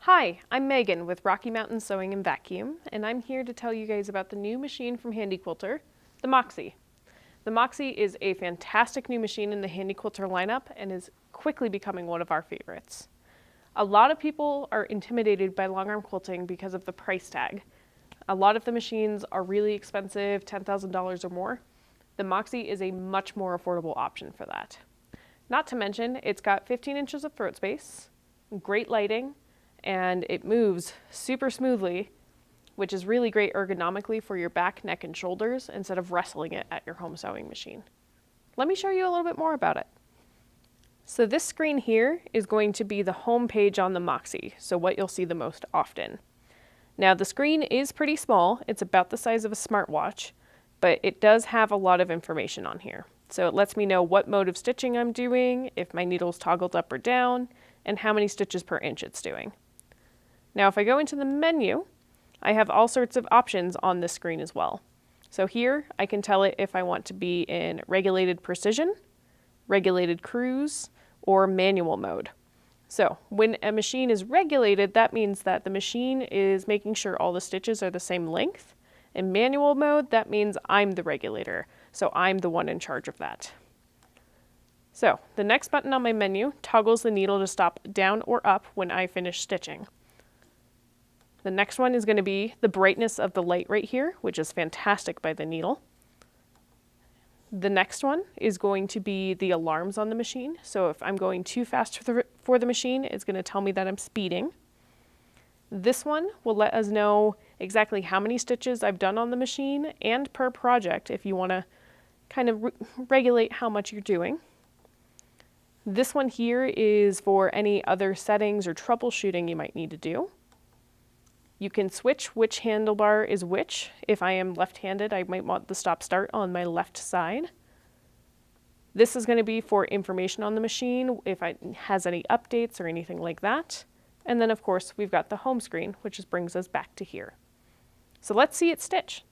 Hi, I'm Megan with Rocky Mountain Sewing and Vacuum, and I'm here to tell you guys about the new machine from Handi Quilter, the Moxie. The Moxie is a fantastic new machine in the Handi Quilter lineup and is quickly becoming one of our favorites. A lot of people are intimidated by longarm quilting because of the price tag. A lot of the machines are really expensive, $10,000 or more. The Moxie is a much more affordable option for that. Not to mention, it's got 15 inches of throat space, great lighting, and it moves super smoothly, which is really great ergonomically for your back, neck, and shoulders instead of wrestling it at your home sewing machine. Let me show you a little bit more about it. So this screen here is going to be the home page on the Moxie, so what you'll see the most often. Now the screen is pretty small, it's about the size of a smartwatch, but it does have a lot of information on here. So it lets me know what mode of stitching I'm doing, if my needle's toggled up or down, and how many stitches per inch it's doing. Now if I go into the menu, I have all sorts of options on this screen as well. So here I can tell it if I want to be in regulated precision, regulated cruise, or manual mode. So when a machine is regulated, that means that the machine is making sure all the stitches are the same length. In manual mode, that means I'm the regulator, so I'm the one in charge of that. So the next button on my menu toggles the needle to stop down or up when I finish stitching. The next one is going to be the brightness of the light right here, which is fantastic by the needle. The next one is going to be the alarms on the machine. So if I'm going too fast for the machine, it's going to tell me that I'm speeding. This one will let us know exactly how many stitches I've done on the machine and per project if you want to kind of regulate how much you're doing. This one here is for any other settings or troubleshooting you might need to do. You can switch which handlebar is which. If I am left-handed, I might want the stop-start on my left side. This is going to be for information on the machine, if it has any updates or anything like that. And then, of course, we've got the home screen, which just brings us back to here. So let's see it stitch.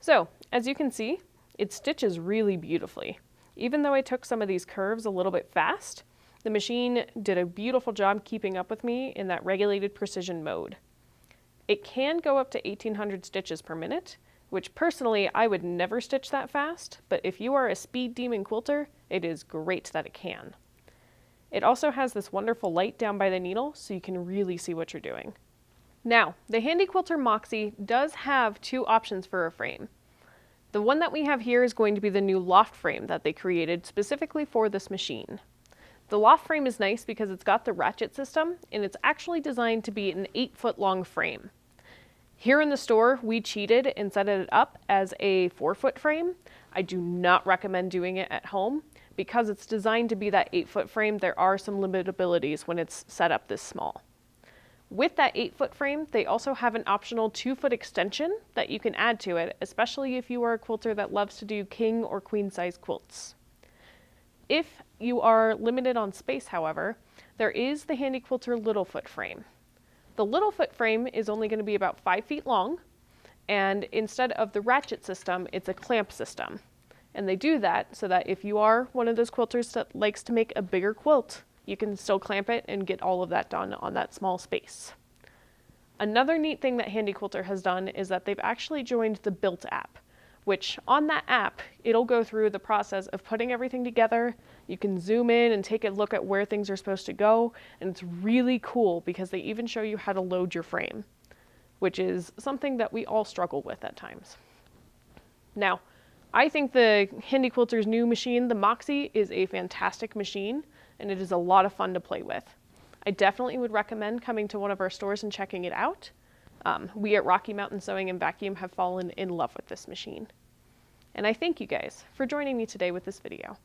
So, as you can see, it stitches really beautifully. Even though I took some of these curves a little bit fast, the machine did a beautiful job keeping up with me in that regulated precision mode. It can go up to 1800 stitches per minute, which personally I would never stitch that fast, but if you are a speed demon quilter, it is great that it can. It also has this wonderful light down by the needle, so you can really see what you're doing. Now, the Handi Quilter Moxie does have two options for a frame. The one that we have here is going to be the new Loft Frame that they created specifically for this machine. The Loft Frame is nice because it's got the ratchet system, and it's actually designed to be an 8-foot long frame. Here in the store, we cheated and set it up as a 4-foot frame. I do not recommend doing it at home. Because it's designed to be that 8-foot frame, there are some limitabilities when it's set up this small. With that 8-foot frame, they also have an optional 2-foot extension that you can add to it, especially if you are a quilter that loves to do king or queen size quilts. If you are limited on space, however, there is the Handi Quilter Littlefoot frame. The Littlefoot frame is only going to be about 5 feet long, and instead of the ratchet system, it's a clamp system. And they do that so that if you are one of those quilters that likes to make a bigger quilt, you can still clamp it and get all of that done on that small space. Another neat thing that Handi Quilter has done is that they've actually joined the Built app, which on that app, it'll go through the process of putting everything together. You can zoom in and take a look at where things are supposed to go, and it's really cool because they even show you how to load your frame, which is something that we all struggle with at times. Now, I think the Handi Quilter's new machine, the Moxie, is a fantastic machine, and it is a lot of fun to play with. I definitely would recommend coming to one of our stores and checking it out. We at Rocky Mountain Sewing and Vacuum have fallen in love with this machine. And I thank you guys for joining me today with this video.